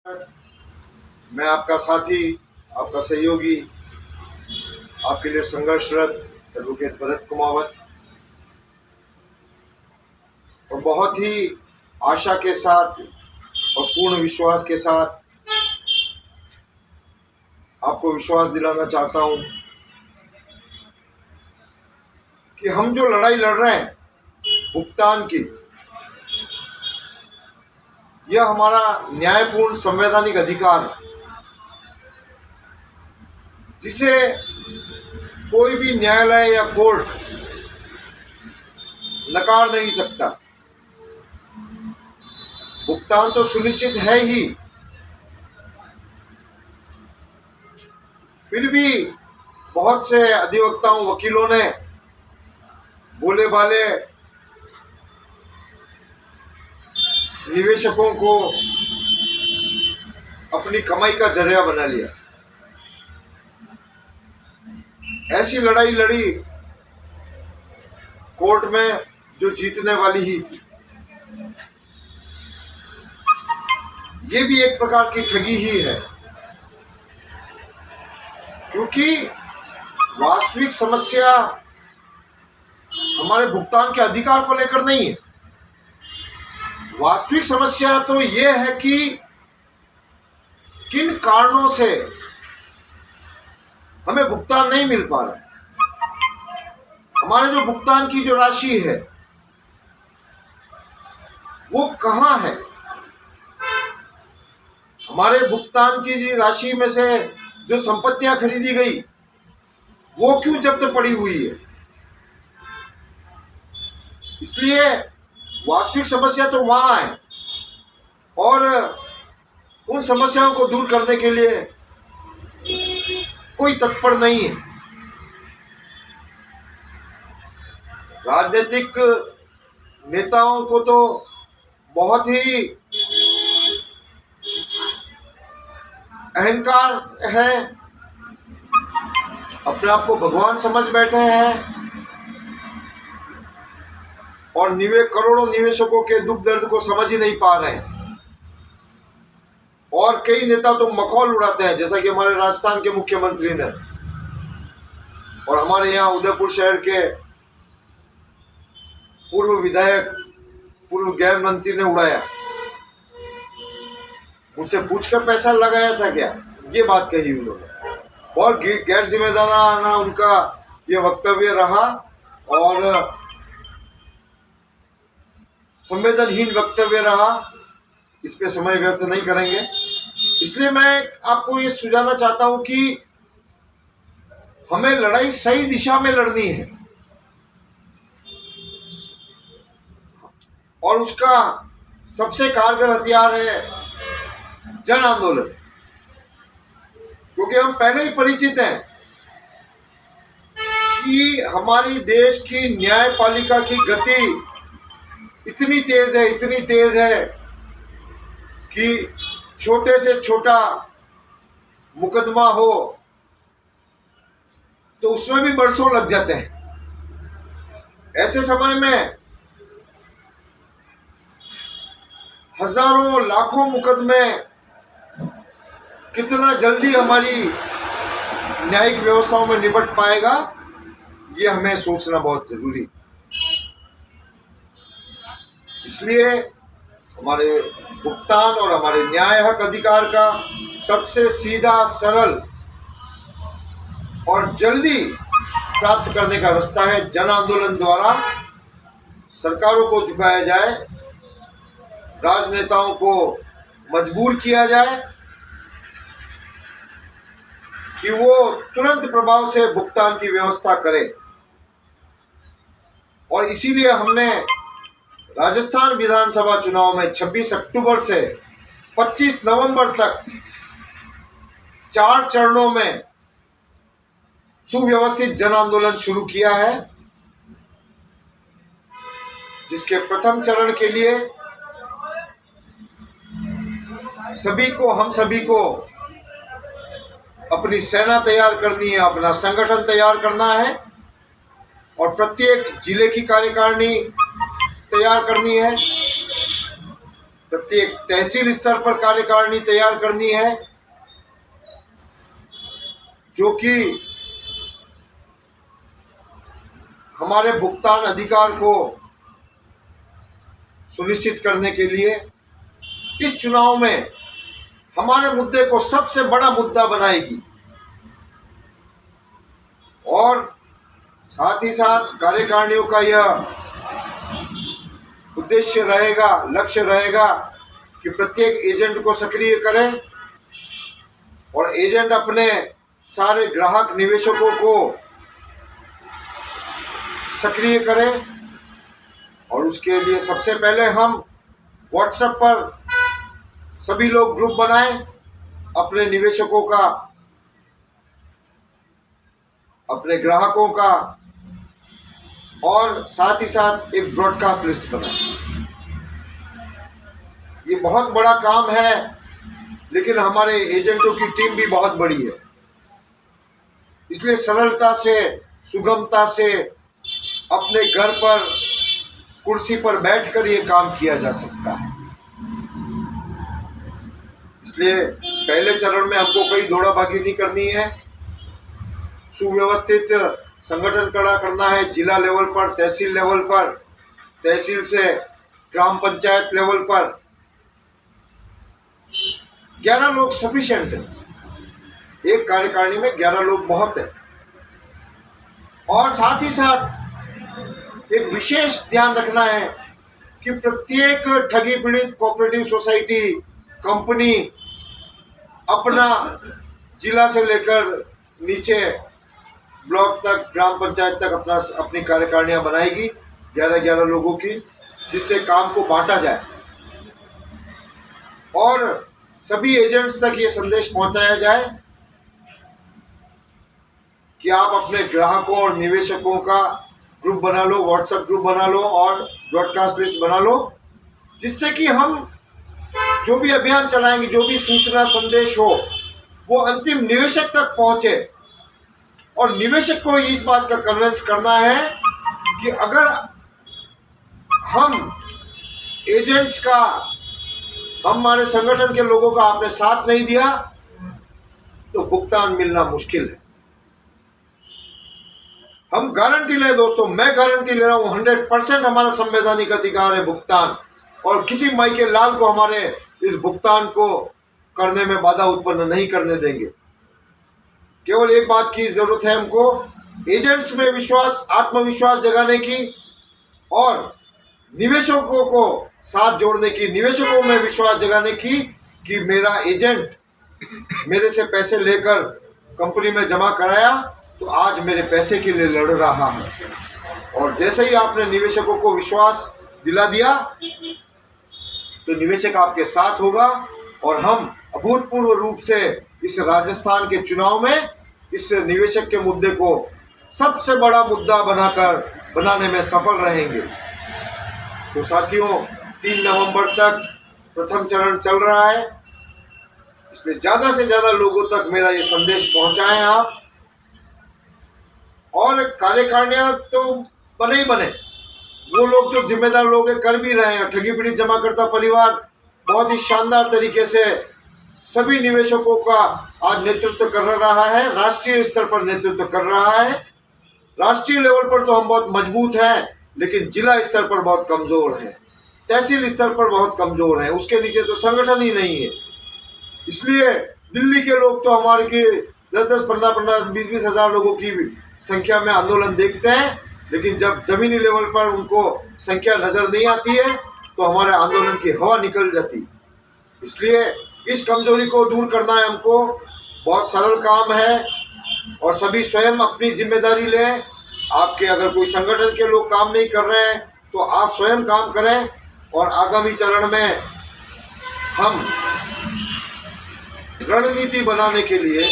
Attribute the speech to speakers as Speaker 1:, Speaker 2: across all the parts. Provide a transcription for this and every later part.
Speaker 1: मैं आपका साथी, आपका सहयोगी, आपके लिए संघर्षरत एडवोकेट भरत कुमावत, और बहुत ही आशा के साथ और पूर्ण विश्वास के साथ आपको विश्वास दिलाना चाहता हूं कि हम जो लड़ाई लड़ रहे हैं भुगतान की, यह हमारा न्यायपूर्ण संवैधानिक अधिकार है जिसे कोई भी न्यायालय या कोर्ट नकार नहीं सकता। भुगतान तो सुनिश्चित है ही, फिर भी बहुत से अधिवक्ताओं, वकीलों ने भोले भाले निवेशकों को अपनी कमाई का जरिया बना लिया। ऐसी लड़ाई लड़ी कोर्ट में जो जीतने वाली ही थी। ये भी एक प्रकार की ठगी ही है, क्योंकि वास्तविक समस्या हमारे भुगतान के अधिकार को लेकर नहीं है। वास्तविक समस्या तो ये है कि किन कारणों से हमें भुगतान नहीं मिल पा रहा है। हमारे जो भुगतान की जो राशि है वो कहाँ है। हमारे भुगतान की जी राशि में से जो संपत्तियां खरीदी गई वो क्यों जब्त पड़ी हुई है। इसलिए वास्तविक समस्या तो वहां है, और उन समस्याओं को दूर करने के लिए कोई तत्पर नहीं है। राजनीतिक नेताओं को तो बहुत ही अहंकार है, अपने आप को भगवान समझ बैठे हैं, और करोड़ों निवेशकों के दुख दर्द को समझ ही नहीं पा रहे हैं। और कई नेता तो मखौल उड़ाते हैं, जैसा कि हमारे राजस्थान के मुख्यमंत्री ने, और हमारे यहाँ उदयपुर शहर के पूर्व विधायक, पूर्व गैर मंत्री ने उड़ाया। मुझसे पूछकर पैसा लगाया था क्या, ये बात कही उन्होंने। और गैर जिम्मेदाराना उनका ये वक्तव्य रहा, और संवेदनहीन वक्तव्य रहा। इस पे समय व्यर्थ नहीं करेंगे। इसलिए मैं आपको ये सुझाना चाहता हूं कि हमें लड़ाई सही दिशा में लड़नी है, और उसका सबसे कारगर हथियार है जन आंदोलन। क्योंकि हम पहले ही परिचित हैं कि हमारी देश की न्यायपालिका की गति इतनी तेज है कि छोटे से छोटा मुकदमा हो तो उसमें भी बरसों लग जाते हैं। ऐसे समय में हजारों लाखों मुकदमे कितना जल्दी हमारी न्यायिक व्यवस्थाओं में निपट पाएगा, ये हमें सोचना बहुत जरूरी है। इसलिए हमारे भुगतान और हमारे न्याय हक अधिकार का सबसे सीधा, सरल और जल्दी प्राप्त करने का रास्ता है जन आंदोलन द्वारा। सरकारों को झुकाया जाए, राजनेताओं को मजबूर किया जाए कि वो तुरंत प्रभाव से भुगतान की व्यवस्था करे। और इसीलिए हमने राजस्थान विधानसभा चुनाव में 26 अक्टूबर से 25 नवंबर तक 4 चरणों में सुव्यवस्थित जन आंदोलन शुरू किया है, जिसके प्रथम चरण के लिए हम सभी को अपनी सेना तैयार करनी है, अपना संगठन तैयार करना है, और प्रत्येक जिले की कार्यकारिणी तैयार करनी है। प्रत्येक तहसील स्तर पर कार्यकारिणी तैयार करनी है, जो कि हमारे भुगतान अधिकार को सुनिश्चित करने के लिए इस चुनाव में हमारे मुद्दे को सबसे बड़ा मुद्दा बनाएगी। और साथ ही साथ कार्यकारिणियों का यह उद्देश्य रहेगा, लक्ष्य रहेगा कि प्रत्येक एजेंट को सक्रिय करें और एजेंट अपने सारे ग्राहक निवेशकों को सक्रिय करें। और उसके लिए सबसे पहले हम व्हाट्सएप पर सभी लोग ग्रुप बनाएं अपने निवेशकों का, अपने ग्राहकों का, और साथ ही साथ एक ब्रॉडकास्ट लिस्ट बनाएं। ये बहुत बड़ा काम है, लेकिन हमारे एजेंटों की टीम भी बहुत बड़ी है, इसलिए सरलता से, सुगमता से अपने घर पर कुर्सी पर बैठकर ये काम किया जा सकता है। इसलिए पहले चरण में हमको कहीं दौड़ाभागी नहीं करनी है, सुव्यवस्थित संगठन खड़ा करना है। जिला लेवल पर, तहसील लेवल पर, तहसील से ग्राम पंचायत लेवल पर 11 लोग सफिशिएंट है। एक कार्यकारिणी में 11 लोग बहुत है। और साथ ही साथ एक विशेष ध्यान रखना है कि प्रत्येक ठगी पीड़ित कोऑपरेटिव सोसाइटी, कंपनी अपना जिला से लेकर नीचे ब्लॉक तक, ग्राम पंचायत तक अपनी कार्यकारिणियां बनाएगी 11-11 लोगों की, जिससे काम को बांटा जाए और सभी एजेंट्स तक ये संदेश पहुंचाया जाए कि आप अपने ग्राहकों और निवेशकों का ग्रुप बना लो, व्हाट्सएप ग्रुप बना लो और ब्रॉडकास्ट लिस्ट बना लो, जिससे कि हम जो भी अभियान चलाएंगे, जो भी सूचना संदेश हो, वो अंतिम निवेशक तक पहुंचे। और निवेशक को इस बात का कन्विंस करना है कि अगर हम एजेंट्स का, हमारे संगठन के लोगों का आपने साथ नहीं दिया तो भुगतान मिलना मुश्किल है। हम गारंटी लें दोस्तों, मैं गारंटी ले रहा हूं, 100% हमारा संवैधानिक अधिकार है भुगतान, और किसी माई के लाल को हमारे इस भुगतान को करने में बाधा उत्पन्न नहीं करने देंगे। केवल एक बात की जरूरत है हमको, एजेंट्स में विश्वास, आत्मविश्वास जगाने की और निवेशकों को साथ जोड़ने की, निवेशकों में विश्वास जगाने की कि मेरा एजेंट मेरे से पैसे लेकर कंपनी में जमा कराया तो आज मेरे पैसे के लिए लड़ रहा है। और जैसे ही आपने निवेशकों को विश्वास दिला दिया तो निवेशक आपके साथ होगा और हम अभूतपूर्व रूप से इस राजस्थान के चुनाव में इस निवेशक के मुद्दे को सबसे बड़ा मुद्दा बनाने में सफल रहेंगे। तो साथियों, 3 नवंबर तक प्रथम चरण चल रहा है, इसलिए ज़्यादा से ज़्यादा लोगों तक मेरा ये संदेश पहुंचाएं आप। और कार्यकारिणियां तो बने ही बने, वो लोग जो जिम्मेदार लोग हैं कर भी रहे हैं। ठगी पीड़ित जमाकर्ता परिवार बहुत ही शानदार तरीके से सभी निवेशकों का आज नेतृत्व कर रहा है, राष्ट्रीय स्तर पर नेतृत्व कर रहा है। राष्ट्रीय लेवल पर तो हम बहुत मजबूत हैं, लेकिन जिला स्तर पर बहुत कमज़ोर है, तहसील स्तर पर बहुत कमज़ोर है, उसके नीचे तो संगठन ही नहीं है। इसलिए दिल्ली के लोग तो हमारे के 10-10, 15-15, 20-20 हज़ार लोगों की संख्या में आंदोलन देखते हैं, लेकिन जब जमीनी लेवल पर उनको संख्या नज़र नहीं आती है तो हमारे आंदोलन की हवा निकल जाती। इसलिए इस कमजोरी को दूर करना है हमको, बहुत सरल काम है और सभी स्वयं अपनी जिम्मेदारी लें। आपके अगर कोई संगठन के लोग काम नहीं कर रहे हैं तो आप स्वयं काम करें और आगामी चरण में हम रणनीति बनाने के लिए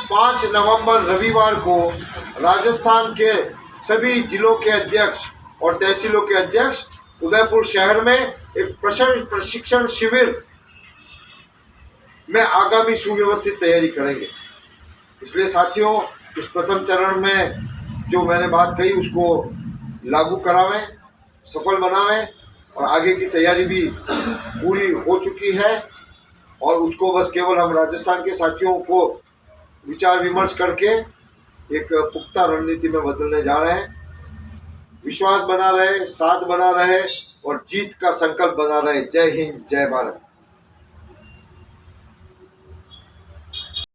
Speaker 1: 5 नवंबर रविवार को राजस्थान के सभी जिलों के अध्यक्ष और तहसीलों के अध्यक्ष उदयपुर शहर में एक प्रशिक्षण शिविर में आगामी सुव्यवस्थित तैयारी करेंगे। इसलिए साथियों, इस प्रथम चरण में जो मैंने बात कही उसको लागू करावें, सफल बनावें और आगे की तैयारी भी पूरी हो चुकी है और उसको बस केवल हम राजस्थान के साथियों को विचार विमर्श करके एक पुख्ता रणनीति में बदलने जा रहे हैं। विश्वास बना रहे, साथ बना रहे और जीत का संकल्प बना रहे। जय हिंद, जय भारत।